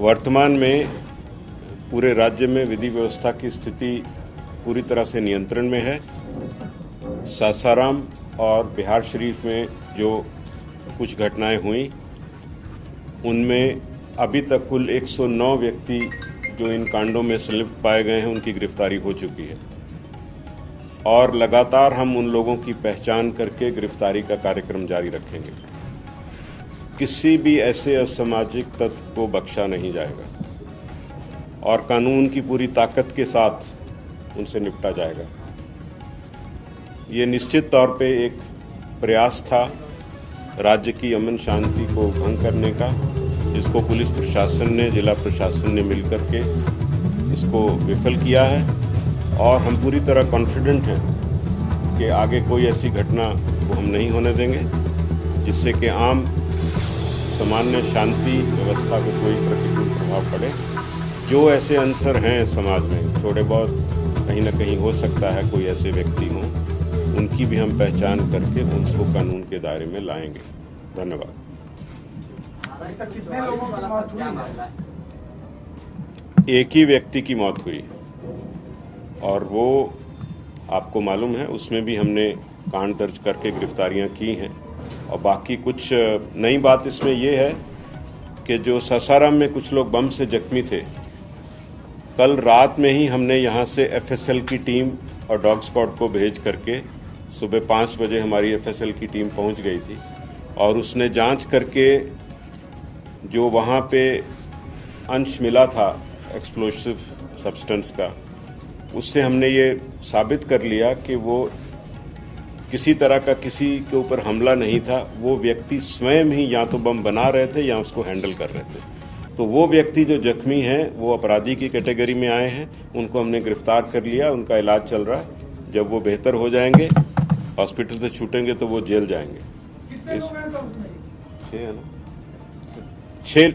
वर्तमान में पूरे राज्य में विधि व्यवस्था की स्थिति पूरी तरह से नियंत्रण में है। सासाराम और बिहार शरीफ में जो कुछ घटनाएं हुई उनमें अभी तक कुल 109 व्यक्ति जो इन कांडों में संलिप्त पाए गए हैं उनकी गिरफ्तारी हो चुकी है और लगातार हम उन लोगों की पहचान करके गिरफ्तारी का कार्यक्रम जारी रखेंगे। किसी भी ऐसे असामाजिक तत्व को बख्शा नहीं जाएगा और कानून की पूरी ताकत के साथ उनसे निपटा जाएगा। ये निश्चित तौर पे एक प्रयास था राज्य की अमन शांति को भंग करने का, जिसको पुलिस प्रशासन ने, जिला प्रशासन ने मिलकर के इसको विफल किया है और हम पूरी तरह कॉन्फिडेंट हैं कि आगे कोई ऐसी घटना को हम नहीं होने देंगे जिससे कि आम सामान्य शांति व्यवस्था को कोई प्रतिकूल प्रभाव पड़े। जो ऐसे अंसर हैं समाज में, थोड़े बहुत कहीं ना कहीं हो सकता है कोई ऐसे व्यक्ति हों, उनकी भी हम पहचान करके उनको कानून के दायरे में लाएंगे। धन्यवाद। कितने लोगों की मौत हुई? एक ही व्यक्ति की मौत हुई और वो आपको मालूम है, उसमें भी हमने कांड दर्ज करके गिरफ्तारियां की हैं। और बाकी कुछ नई बात इसमें ये है कि जो सासाराम में कुछ लोग बम से जख्मी थे, कल रात में ही हमने यहाँ से एफएसएल की टीम और डॉग स्क्वाड को भेज करके सुबह 5 बजे हमारी एफएसएल की टीम पहुँच गई थी और उसने जांच करके जो वहाँ पे अंश मिला था एक्सप्लोसिव सब्सटेंस का, उससे हमने ये साबित कर लिया कि वो किसी तरह का किसी के ऊपर हमला नहीं था। वो व्यक्ति स्वयं ही या तो बम बना रहे थे या उसको हैंडल कर रहे थे। तो वो व्यक्ति जो जख्मी हैं वो अपराधी की कैटेगरी में आए हैं, उनको हमने गिरफ्तार कर लिया, उनका इलाज चल रहा है। जब वो बेहतर हो जाएंगे, हॉस्पिटल से छूटेंगे तो वो जेल जाएंगे। कितने लोग हैं सर उसमें? 6 है ना,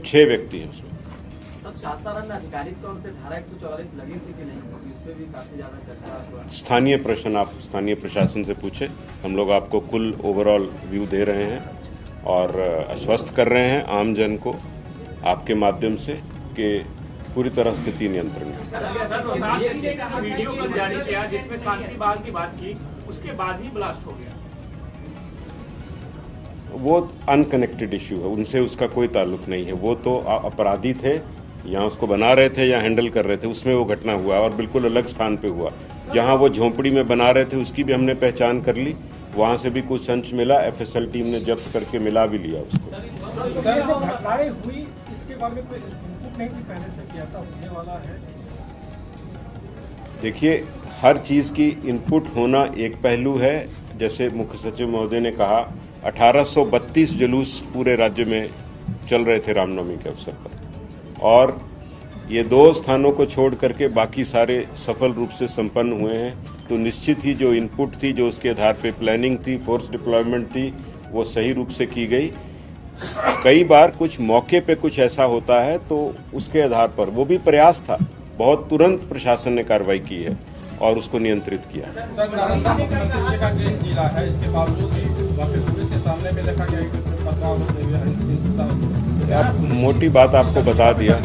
6 व्यक्ति हैं उसमें। सब सासाराम में आधिकारिक तौर पे धारा 144 लगी थी कि नहीं, इस पे भी काफी ज्यादा चर्चा हुआ। स्थानीय प्रश्न आप स्थानीय प्रशासन से पूछे, हम लोग आपको कुल ओवरऑल व्यू दे रहे हैं और आश्वस्त कर रहे हैं आम जन को आपके माध्यम से कि पूरी तरह स्थिति नियंत्रण में। वीडियो क्लिप जारी किया जिसमें शांति बहाल की बात की, उसके बाद ही ब्लास्ट हो गया। वो अनकनेक्टेड इश्यू है, उनसे उसका कोई ताल्लुक नहीं है। वो तो अपराधी थे, या उसको बना रहे थे या हैंडल कर रहे थे, उसमें वो घटना हुआ और बिल्कुल अलग स्थान पे हुआ। जहां वो झोंपड़ी में बना रहे थे उसकी भी हमने पहचान कर ली, वहां से भी कुछ अंश मिला, एफएसएल टीम ने जब्त करके मिला भी लिया उसको। जो घटनाएं हुई इसके बारे में कोई इनपुट नहीं थी पहले से कि ऐसा होने वाला है? देखिए, हर चीज की इनपुट होना एक पहलू है। जैसे मुख्य सचिव महोदय ने कहा, 1832 जुलूस पूरे राज्य में चल रहे थे रामनवमी के अवसर पर और ये 2 स्थानों को छोड़ करके बाकी सारे सफल रूप से संपन्न हुए हैं। तो निश्चित ही जो इनपुट थी, जो उसके आधार पे प्लानिंग थी, फोर्स डिप्लॉयमेंट थी, वो सही रूप से की गई। कई बार कुछ मौके पे कुछ ऐसा होता है तो उसके आधार पर, वो भी प्रयास था, बहुत तुरंत प्रशासन ने कार्रवाई की है और उसको नियंत्रित किया। मोटी बात आपको बता दिया।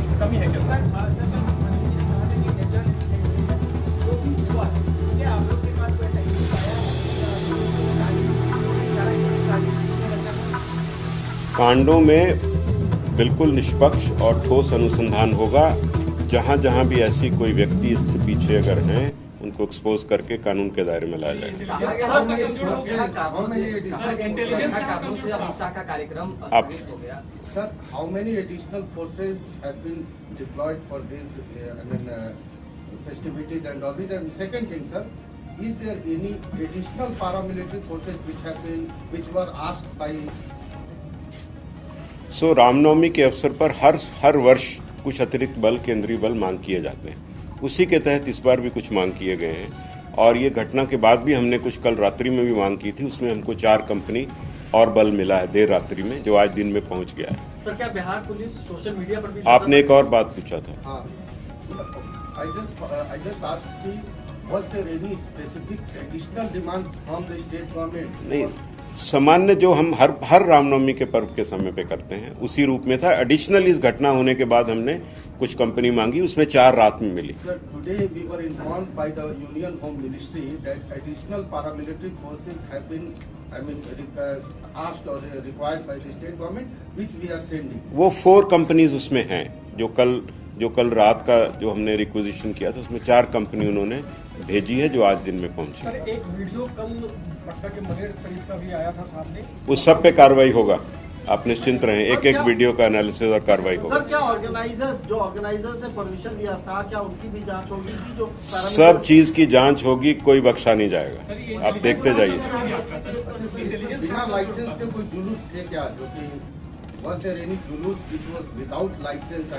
कांडों में बिल्कुल निष्पक्ष और ठोस अनुसंधान होगा। जहां जहां भी ऐसी कोई व्यक्ति इससे पीछे अगर हैं, उनको एक्सपोज करके कानून के दायरे में लाया जाएगा। Sir, how many additional forces have been deployed for these, festivities and all this? And second thing, sir, is there any additional paramilitary forces which were asked by? सो रामनवमी के अवसर पर हर वर्ष कुछ अतिरिक्त बल, केंद्रीय बल मांग किए जाते हैं। उसी के तहत इस बार भी कुछ मांग किए गए हैं और ये घटना के बाद भी हमने कुछ कल रात्रि में भी मांग की थी। उसमें हमको 4 कंपनी और बल मिला है देर रात्रि में, जो आज दिन में पहुंच गया है। सर, क्या बिहार पुलिस सोशल मीडिया पर भी? आपने एक और बात पूछा था। हाँ, I just asked you, was there any specific additional demand from the state government? नहीं, सामान्य जो हम हर रामनवमी के पर्व के समय पे करते हैं उसी रूप में था। एडिशनल इस घटना होने के बाद हमने कुछ कंपनी मांगी, उसमें 4 रात में मिली। Sir, today we were informed by the Union Home Ministry that additional paramilitary forces have been, asked or required by the state government, which we are sending. वो 4 कंपनीज उसमें हैं जो कल रात का जो हमने रिक्विजिशन किया था उसमें 4 कंपनी उन्होंने भेजी है जो आज दिन में पहुंची। सर, एक वीडियो कल पटना के मनेर शरीफ का भी आया था सामने, उस सब पे कार्रवाई होगा, आप निश्चिंत रहें। एक वीडियो का एनालिसिस और कार्रवाई होगा। सर, क्या ऑर्गेनाइजर्स ने परमिशन दिया था, क्या उनकी भी जांच होगी? जो सब चीज की जांच होगी, कोई बख्शा नहीं जाएगा, आप देखते जाइए। बिना लाइसेंस के कोई जुलूस थे क्या, जो कि was there any जुलूस which was without license?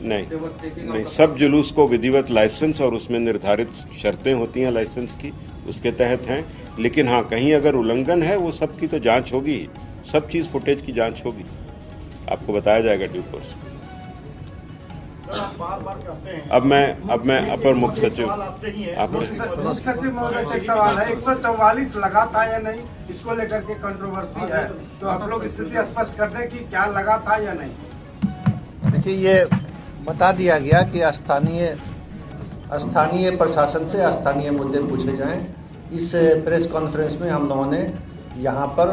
नहीं, सब जुलूस को विधिवत लाइसेंस और उसमें निर्धारित शर्तें होती हैं लाइसेंस की, उसके तहत हैं। लेकिन हाँ, कहीं अगर उल्लंघन है वो सब की तो जांच होगी, सब चीज फुटेज की जांच होगी, आपको बताया जाएगा ड्यू कोर्स। अब मैं अपर मुख्य सचिव मुख्य सचिव महोदय से एक सवाल है, 144 लगा था या नहीं, इसको लेकर के कंट्रोवर्सी है, तो आप लोग स्थिति स्पष्ट कर दें कि क्या लगा था या नहीं। देखिए, ये बता दिया गया कि स्थानीय प्रशासन से स्थानीय मुद्दे पूछे जाएं। इस प्रेस कॉन्फ्रेंस में हम लोगों ने यहाँ पर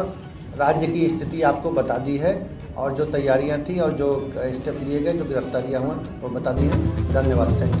राज्य की स्थिति आपको बता दी है और जो तैयारियां थी और जो स्टेप लिए गए, जो गिरफ्तारियां हुई वो बता दी हैं। धन्यवाद, थैंक यू।